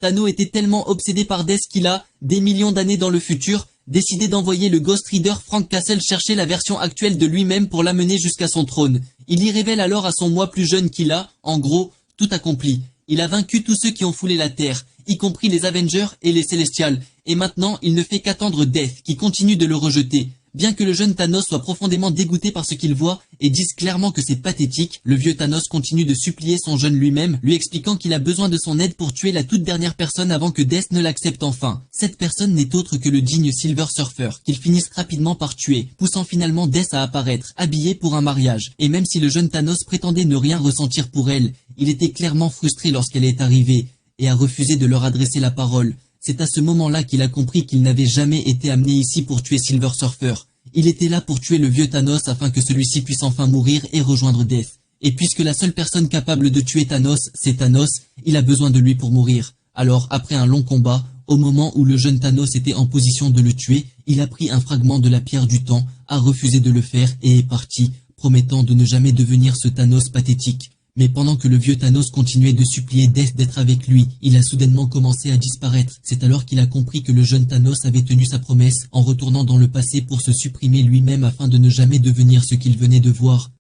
Thanos était tellement obsédé par Death qu'il a, des millions d'années dans le futur, décidé d'envoyer le Ghost Rider Frank Castle chercher la version actuelle de lui-même pour l'amener jusqu'à son trône. Il y révèle alors à son moi plus jeune qu'il a, en gros, tout accompli. Il a vaincu tous ceux qui ont foulé la Terre, y compris les Avengers et les Célestials, et maintenant il ne fait qu'attendre Death, qui continue de le rejeter. Bien que le jeune Thanos soit profondément dégoûté par ce qu'il voit et dise clairement que c'est pathétique, le vieux Thanos continue de supplier son jeune lui-même, lui expliquant qu'il a besoin de son aide pour tuer la toute dernière personne avant que Death ne l'accepte enfin. Cette personne n'est autre que le digne Silver Surfer, qu'ils finissent rapidement par tuer, poussant finalement Death à apparaître, habillé pour un mariage. Et même si le jeune Thanos prétendait ne rien ressentir pour elle, il était clairement frustré lorsqu'elle est arrivée, et a refusé de leur adresser la parole. C'est à ce moment-là qu'il a compris qu'il n'avait jamais été amené ici pour tuer Silver Surfer. Il était là pour tuer le vieux Thanos afin que celui-ci puisse enfin mourir et rejoindre Death. Et puisque la seule personne capable de tuer Thanos, c'est Thanos, il a besoin de lui pour mourir. Alors, après un long combat, au moment où le jeune Thanos était en position de le tuer, il a pris un fragment de la pierre du temps, a refusé de le faire et est parti, promettant de ne jamais devenir ce Thanos pathétique. Mais pendant que le vieux Thanos continuait de supplier Death d'être avec lui, il a soudainement commencé à disparaître. C'est alors qu'il a compris que le jeune Thanos avait tenu sa promesse en retournant dans le passé pour se supprimer lui-même afin de ne jamais devenir ce qu'il venait de voir.